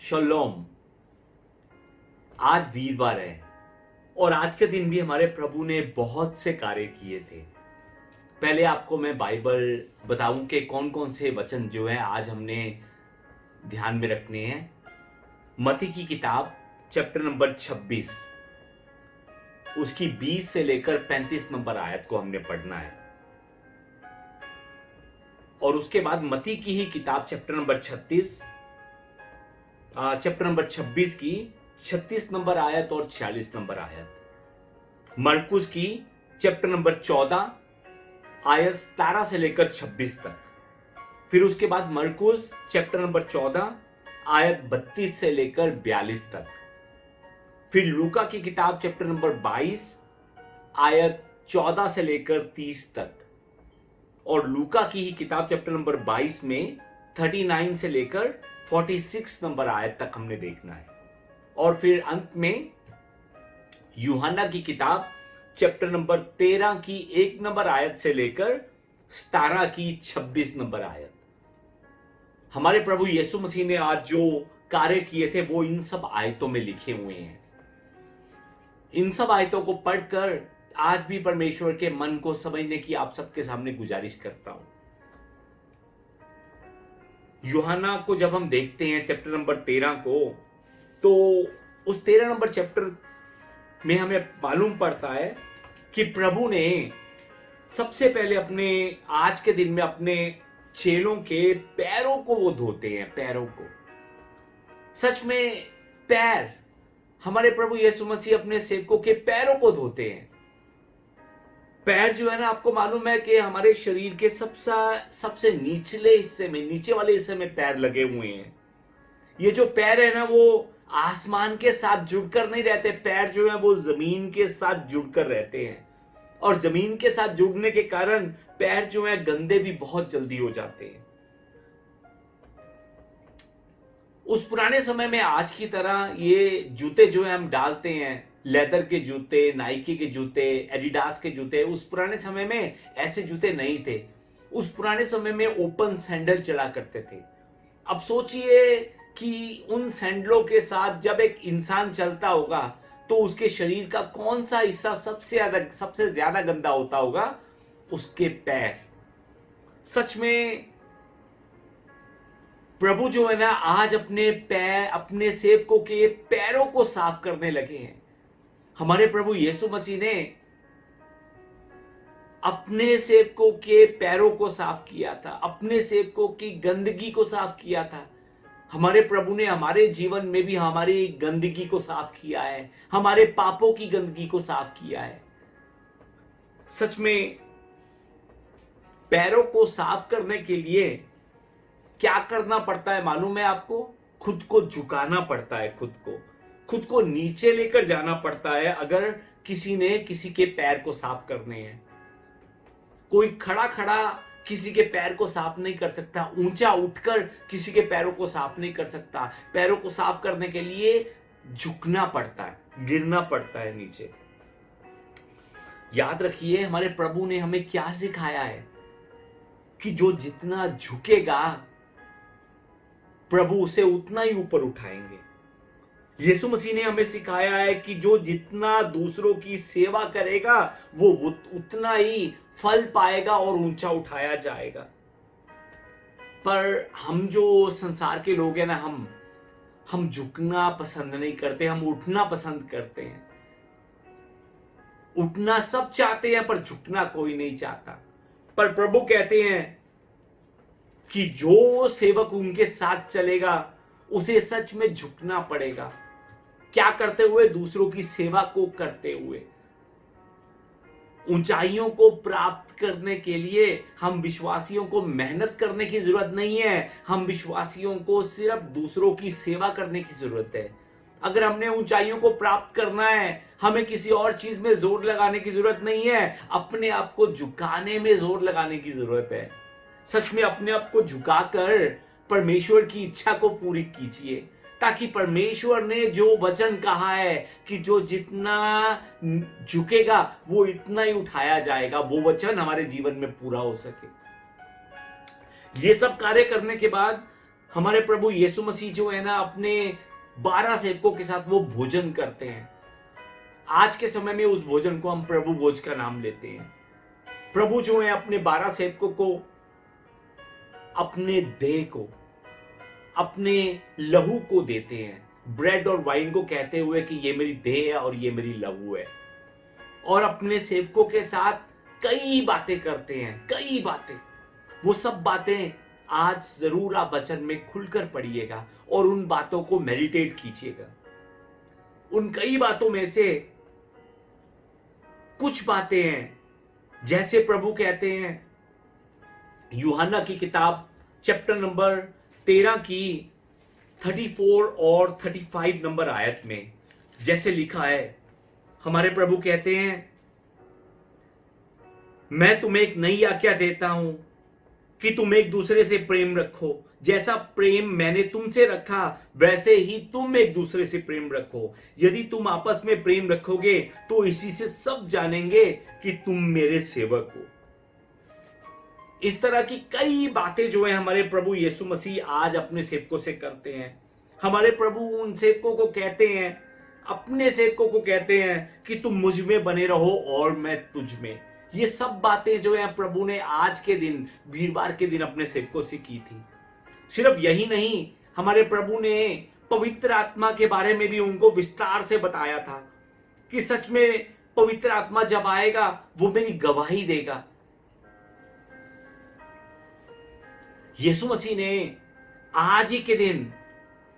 शलोम। आज वीरवार है और आज के दिन भी हमारे प्रभु ने बहुत से कार्य किए थे। पहले आपको मैं बाइबल बताऊं कि कौन कौन से वचन जो है आज हमने ध्यान में रखने हैं। मत्ती की किताब चैप्टर नंबर 26 उसकी 20 से लेकर 35 नंबर आयत को हमने पढ़ना है। और उसके बाद मत्ती की ही किताब चैप्टर नंबर 26 की 36 नंबर आयत और 46 नंबर आयत। मरकुस की चैप्टर नंबर 14 आयत 17 से लेकर 26 तक। फिर उसके बाद मरकुस चैप्टर नंबर 14 आयत 32 से लेकर 42 तक। फिर लूका की किताब चैप्टर नंबर 22 आयत 14 से लेकर 30 तक। और लूका की ही किताब चैप्टर नंबर 22 में 39 से लेकर 46 नंबर आयत तक हमने देखना है। और फिर अंत में यूहन्ना की किताब चैप्टर नंबर 13 की 1 नंबर आयत से लेकर 17 की 26 नंबर आयत। हमारे प्रभु यीशु मसीह ने आज जो कार्य किए थे वो इन सब आयतों में लिखे हुए हैं। इन सब आयतों को पढ़कर आज भी परमेश्वर के मन को समझने की आप सबके सामने गुजारिश करता हूं। यूहन्ना को जब हम देखते हैं चैप्टर नंबर 13 को, तो उस 13 नंबर चैप्टर में हमें मालूम पड़ता है कि प्रभु ने सबसे पहले अपने आज के दिन में अपने चेलों के पैरों को वो धोते हैं। पैरों को, सच में पैर, हमारे प्रभु यीशु मसीह अपने सेवकों के पैरों को धोते हैं। पैर जो है ना, आपको मालूम है कि हमारे शरीर के सबसे निचले हिस्से में, नीचे वाले हिस्से में पैर लगे हुए हैं। ये जो पैर है ना, वो आसमान के साथ जुड़कर नहीं रहते। पैर जो है वो जमीन के साथ जुड़कर रहते हैं, और जमीन के साथ जुड़ने के कारण पैर जो है गंदे भी बहुत जल्दी हो जाते हैं। उस पुराने समय में आज की तरह ये जूते जो है हम डालते हैं, लेदर के जूते, नाइकी के जूते, एडिडास के जूते, उस पुराने समय में ऐसे जूते नहीं थे। उस पुराने समय में ओपन सैंडल चला करते थे। अब सोचिए कि उन सैंडलों के साथ जब एक इंसान चलता होगा तो उसके शरीर का कौन सा हिस्सा सबसे ज्यादा गंदा होता होगा? उसके पैर। सच में प्रभु जो है ना, आज अपने सेवकों के पैरों को साफ करने लगे हैं। हमारे प्रभु यीशु मसीह ने अपने सेवकों के पैरों को साफ किया था, अपने सेवकों की गंदगी को साफ किया था। हमारे प्रभु ने हमारे जीवन में भी हमारी गंदगी को साफ किया है, हमारे पापों की गंदगी को साफ किया है। सच में पैरों को साफ करने के लिए क्या करना पड़ता है मालूम है आपको? खुद को झुकाना पड़ता है, खुद को नीचे लेकर जाना पड़ता है। अगर किसी ने किसी के पैर को साफ करने हैं, कोई खड़ा खड़ा किसी के पैर को साफ नहीं कर सकता, ऊंचा उठकर किसी के पैरों को साफ नहीं कर सकता। पैरों को साफ करने के लिए झुकना पड़ता है, गिरना पड़ता है नीचे। याद रखिए, हमारे प्रभु ने हमें क्या सिखाया है कि जो जितना झुकेगा प्रभु उसे उतना ही ऊपर उठाएंगे। यीशु मसीह ने हमें सिखाया है कि जो जितना दूसरों की सेवा करेगा वो उतना ही फल पाएगा और ऊंचा उठाया जाएगा। पर हम जो संसार के लोग हैं ना, हम झुकना पसंद नहीं करते, हम उठना पसंद करते हैं। उठना सब चाहते हैं पर झुकना कोई नहीं चाहता। पर प्रभु कहते हैं कि जो सेवक उनके साथ चलेगा उसे सच में झुकना पड़ेगा। क्या करते हुए? दूसरों की सेवा को करते हुए। ऊंचाइयों को प्राप्त करने के लिए हम विश्वासियों को मेहनत करने की जरूरत नहीं है, हम विश्वासियों को सिर्फ दूसरों की सेवा करने की जरूरत है। अगर हमने ऊंचाइयों को प्राप्त करना है, हमें किसी और चीज में जोर लगाने की जरूरत नहीं है, अपने आप को झुकाने में जोर लगाने की जरूरत है। सच में अपने आप को झुकाकर परमेश्वर की इच्छा को पूरी कीजिए, ताकि परमेश्वर ने जो वचन कहा है कि जो जितना झुकेगा वो इतना ही उठाया जाएगा, वो वचन हमारे जीवन में पूरा हो सके। ये सब कार्य करने के बाद हमारे प्रभु यीशु मसीह जो है ना अपने 12 सेवकों के साथ वो भोजन करते हैं। आज के समय में उस भोजन को हम प्रभु भोज का नाम लेते हैं। प्रभु जो है अपने 12 सेवकों को अपने देह को, अपने लहू को देते हैं, ब्रेड और वाइन को कहते हुए कि ये मेरी देह है और ये मेरी लहू है। और अपने सेवकों के साथ कई बातें करते हैं, कई बातें। वो सब बातें आज जरूर आप वचन में खुलकर पढ़िएगा और उन बातों को मेडिटेट कीजिएगा। उन कई बातों में से कुछ बातें हैं, जैसे प्रभु कहते हैं यूहन्ना की किताब चैप्टर नंबर 13 की 34 और 35 नंबर आयत में जैसे लिखा है, हमारे प्रभु कहते हैं, मैं तुम्हें एक नई आज्ञा देता हूं कि तुम एक दूसरे से प्रेम रखो। जैसा प्रेम मैंने तुमसे रखा वैसे ही तुम एक दूसरे से प्रेम रखो। यदि तुम आपस में प्रेम रखोगे तो इसी से सब जानेंगे कि तुम मेरे सेवक हो। इस तरह की कई बातें जो है हमारे प्रभु यीशु मसीह आज अपने सेवकों से करते हैं। हमारे प्रभु उन सेवकों को कहते हैं, अपने सेवकों को कहते हैं कि तुम मुझ में बने रहो और मैं तुझ में। ये सब बातें जो है प्रभु ने आज के दिन, वीरवार के दिन अपने सेवकों से की थी। सिर्फ यही नहीं, हमारे प्रभु ने पवित्र आत्मा के बारे में भी उनको विस्तार से बताया था कि सच में पवित्र आत्मा जब आएगा वो मेरी गवाही देगा। यीशु मसीह ने आज ही के दिन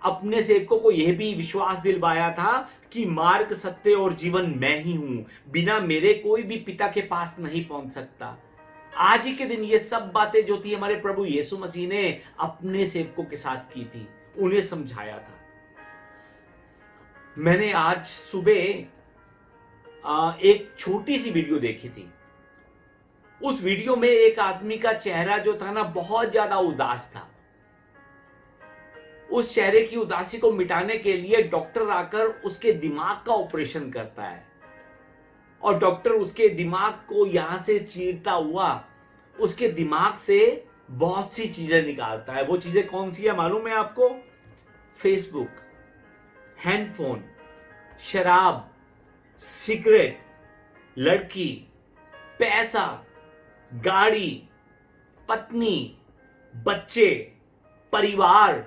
अपने सेवकों को यह भी विश्वास दिलवाया था कि मार्ग, सत्य और जीवन मैं ही हूं, बिना मेरे कोई भी पिता के पास नहीं पहुंच सकता। आज ही के दिन ये सब बातें जो थी हमारे प्रभु यीशु मसीह ने अपने सेवकों के साथ की थी, उन्हें समझाया था। मैंने आज सुबह एक छोटी सी वीडियो देखी थी। उस वीडियो में एक आदमी का चेहरा जो था ना बहुत ज्यादा उदास था। उस चेहरे की उदासी को मिटाने के लिए डॉक्टर आकर उसके दिमाग का ऑपरेशन करता है और डॉक्टर उसके दिमाग को यहां से चीरता हुआ उसके दिमाग से बहुत सी चीजें निकालता है। वो चीजें कौन सी है मालूम है आपको? फेसबुक, हैंडफोन, शराब, सिगरेट, लड़की, पैसा, गाड़ी, पत्नी, बच्चे, परिवार,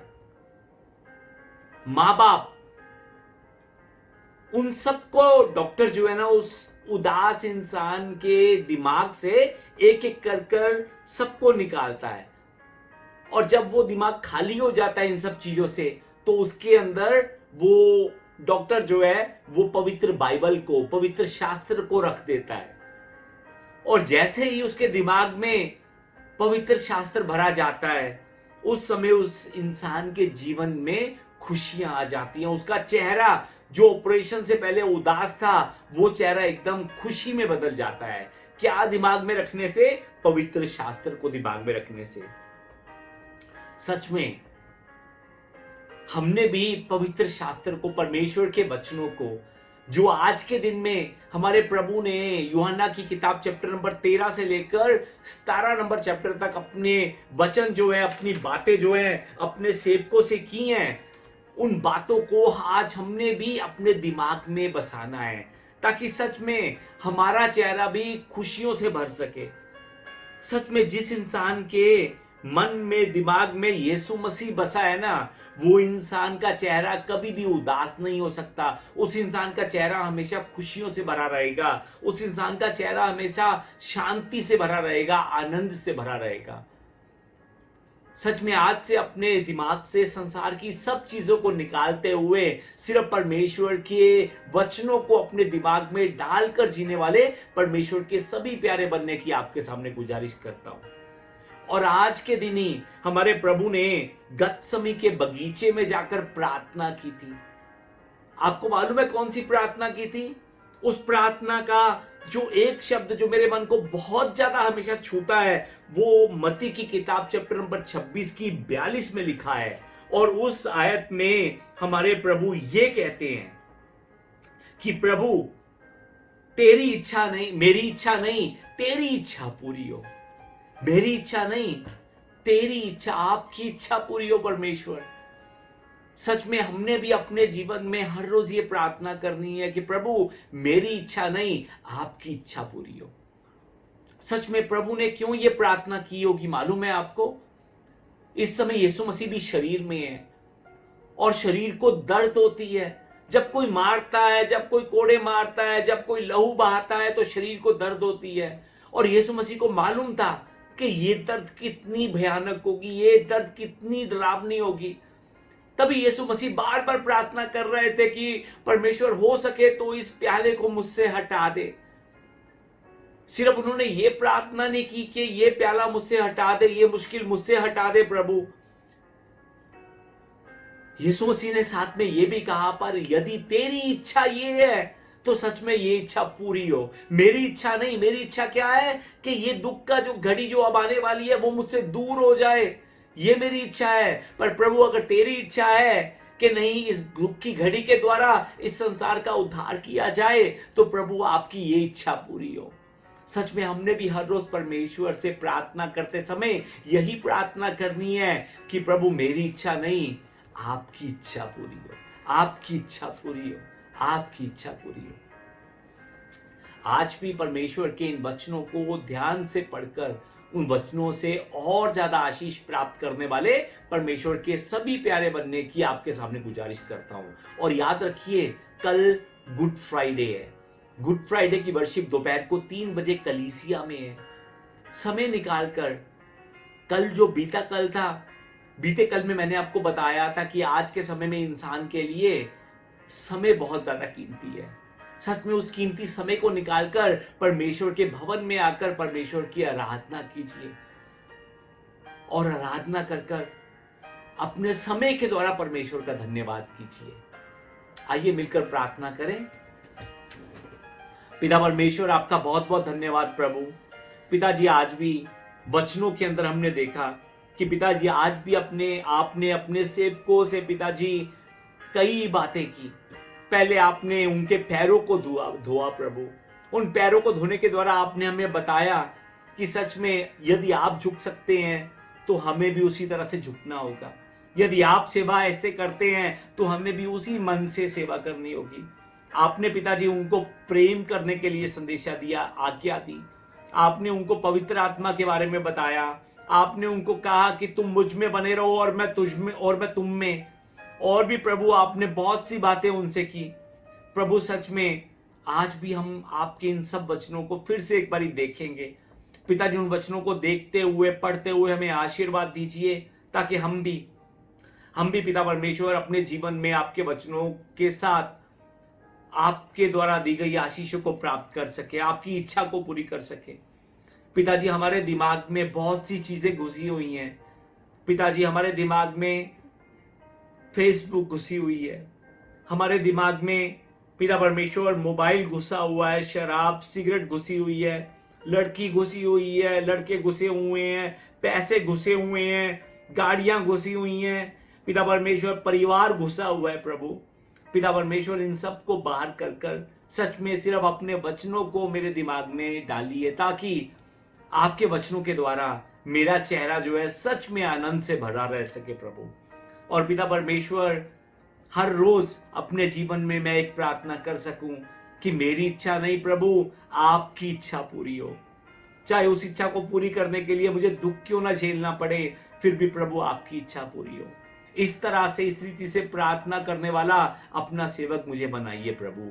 मां बाप, उन सबको डॉक्टर जो है ना उस उदास इंसान के दिमाग से एक एक कर कर सबको निकालता है। और जब वो दिमाग खाली हो जाता है इन सब चीजों से, तो उसके अंदर वो डॉक्टर जो है वो पवित्र बाइबल को, पवित्र शास्त्र को रख देता है। और जैसे ही उसके दिमाग में पवित्र शास्त्र भरा जाता है, उस समय उस इंसान के जीवन में खुशियां आ जाती हैं। उसका चेहरा जो ऑपरेशन से पहले उदास था, वो चेहरा एकदम खुशी में बदल जाता है। क्या दिमाग में रखने से? पवित्र शास्त्र को दिमाग में रखने से। सच में हमने भी पवित्र शास्त्र को, परमेश्वर के वचनों को, जो आज के दिन में हमारे प्रभु ने यूहन्ना की किताब चैप्टर नंबर 13 से लेकर 17 नंबर चैप्टर तक अपने वचन जो है, अपनी बातें जो है अपने सेवकों से की हैं, उन बातों को आज हमने भी अपने दिमाग में बसाना है, ताकि सच में हमारा चेहरा भी खुशियों से भर सके। सच में जिस इंसान के मन में, दिमाग में यीशु मसीह बसा है ना, वो इंसान का चेहरा कभी भी उदास नहीं हो सकता। उस इंसान का चेहरा हमेशा खुशियों से भरा रहेगा। उस इंसान का चेहरा हमेशा शांति से भरा रहेगा, आनंद से भरा रहेगा। सच में आज से अपने दिमाग से संसार की सब चीजों को निकालते हुए सिर्फ परमेश्वर के वचनों को अपने दिमाग में डालकर जीने वाले परमेश्वर के सभी प्यारे बनने की आपके सामने गुजारिश करता हूं। और आज के दिन ही हमारे प्रभु ने गतसमी के बगीचे में जाकर प्रार्थना की थी। आपको मालूम है कौन सी प्रार्थना की थी? उस प्रार्थना का जो एक शब्द जो मेरे मन को बहुत ज्यादा हमेशा छूता है, वो मत्ती की किताब चैप्टर नंबर 26 की 42 में लिखा है। और उस आयत में हमारे प्रभु ये कहते हैं कि प्रभु तेरी इच्छा नहीं, मेरी इच्छा नहीं, तेरी इच्छा पूरी हो। मेरी इच्छा नहीं, तेरी इच्छा, आपकी इच्छा पूरी हो परमेश्वर। सच में हमने भी अपने जीवन में हर रोज ये प्रार्थना करनी है कि प्रभु मेरी इच्छा नहीं, आपकी इच्छा पूरी हो। सच में प्रभु ने क्यों ये प्रार्थना की होगी मालूम है आपको? इस समय यीशु मसीह भी शरीर में है और शरीर को दर्द होती है। जब कोई मारता है, जब कोई कोड़े मारता है, जब कोई लहू बहाता है तो शरीर को दर्द होती है। और यीशु मसीह को मालूम था कि ये दर्द कितनी भयानक होगी, ये दर्द कितनी डरावनी होगी। तभी यीशु मसीह बार बार प्रार्थना कर रहे थे कि परमेश्वर हो सके तो इस प्याले को मुझसे हटा दे। सिर्फ उन्होंने ये प्रार्थना नहीं की कि ये प्याला मुझसे हटा दे, ये मुश्किल मुझसे हटा दे प्रभु। यीशु मसीह ने साथ में ये भी कहा, पर यदि तेरी इच्छा ये है तो सच में ये इच्छा पूरी हो, मेरी इच्छा नहीं। मेरी इच्छा क्या है कि ये दुख का जो घड़ी जो अब आने वाली है वो मुझसे दूर हो जाए, ये मेरी इच्छा है। पर प्रभु अगर तेरी इच्छा है कि नहीं, इस दुख की घड़ी के द्वारा इस संसार का उद्धार किया जाए, तो प्रभु आपकी ये इच्छा पूरी हो। सच में हमने भी हर रोज परमेश्वर से प्रार्थना करते समय यही प्रार्थना करनी है कि प्रभु मेरी इच्छा नहीं, आपकी इच्छा पूरी हो, आपकी इच्छा पूरी हो, आपकी इच्छा पूरी हो। आज भी परमेश्वर के इन वचनों को ध्यान से पढ़कर उन वचनों से और ज्यादा आशीष प्राप्त करने वाले परमेश्वर के सभी प्यारे बनने की आपके सामने गुजारिश करता हूं। और याद रखिए, कल गुड फ्राइडे है। गुड फ्राइडे की वर्शिप दोपहर को 3 बजे कलीसिया में है। समय निकालकर, कल जो बीता कल था, बीते कल में मैंने आपको बताया था कि आज के समय में इंसान के लिए समय बहुत ज्यादा कीमती है। सच में उस कीमती समय को निकालकर परमेश्वर के भवन में आकर परमेश्वर की आराधना कीजिए और आराधना कर कर अपने समय के द्वारा परमेश्वर का धन्यवाद कीजिए। आइए मिलकर प्रार्थना करें। पिता परमेश्वर, आपका बहुत बहुत धन्यवाद प्रभु। पिताजी, आज भी वचनों के अंदर हमने देखा कि पिताजी आज भी आपने अपने सेवकों से पिताजी कई बातें की। पहले आपने उनके पैरों को धोआ प्रभु। उन पैरों को धोने के द्वारा आपने हमें बताया कि सच में यदि आप झुक सकते हैं तो हमें भी उसी तरह से झुकना होगा। यदि आप सेवा ऐसे करते हैं तो हमें भी उसी मन से सेवा करनी होगी। आपने पिताजी उनको प्रेम करने के लिए संदेशा दिया, आज्ञा दी। आपने उनको पवित्र आत्मा के बारे में बताया। आपने उनको कहा कि तुम मुझ में बने रहो और मैं तुझ में और मैं तुम में। और भी प्रभु आपने बहुत सी बातें उनसे की। प्रभु सच में आज भी हम आपके इन सब वचनों को फिर से एक बार देखेंगे। पिताजी उन वचनों को देखते हुए, पढ़ते हुए हमें आशीर्वाद दीजिए, ताकि हम भी पिता परमेश्वर अपने जीवन में आपके वचनों के साथ आपके द्वारा दी गई आशीषों को प्राप्त कर सके, आपकी इच्छा को पूरी कर सके। पिताजी, हमारे दिमाग में बहुत सी चीजें घुसी हुई हैं। पिताजी, हमारे दिमाग में फेसबुक घुसी हुई है, हमारे दिमाग में पिता परमेश्वर मोबाइल घुसा हुआ है, शराब सिगरेट घुसी हुई है, लड़की घुसी हुई है, लड़के घुसे हुए हैं, पैसे घुसे हुए हैं, गाड़ियां घुसी हुई हैं। पिता परमेश्वर परिवार घुसा हुआ है प्रभु। पिता परमेश्वर इन सब को बाहर कर कर सच में सिर्फ अपने वचनों को मेरे दिमाग में डालिए, ताकि आपके वचनों के द्वारा मेरा चेहरा जो है सच में आनंद से भरा रह सके प्रभु। और पिता परमेश्वर, हर रोज अपने जीवन में मैं एक प्रार्थना कर सकूं कि मेरी इच्छा नहीं प्रभु, आपकी इच्छा पूरी हो। चाहे उस इच्छा को पूरी करने के लिए मुझे दुख क्यों ना झेलना पड़े, फिर भी प्रभु आपकी इच्छा पूरी हो। इस तरह से, इस रीति से प्रार्थना करने वाला अपना सेवक मुझे बनाइए प्रभु।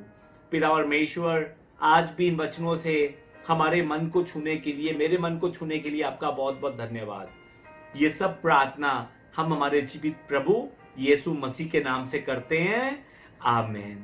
पिता परमेश्वर, आज भी इन वचनों से हमारे मन को छूने के लिए, मेरे मन को छूने के लिए आपका बहुत बहुत धन्यवाद। ये सब प्रार्थना हम हमारे जीवित प्रभु यीशु मसीह के नाम से करते हैं। आमीन।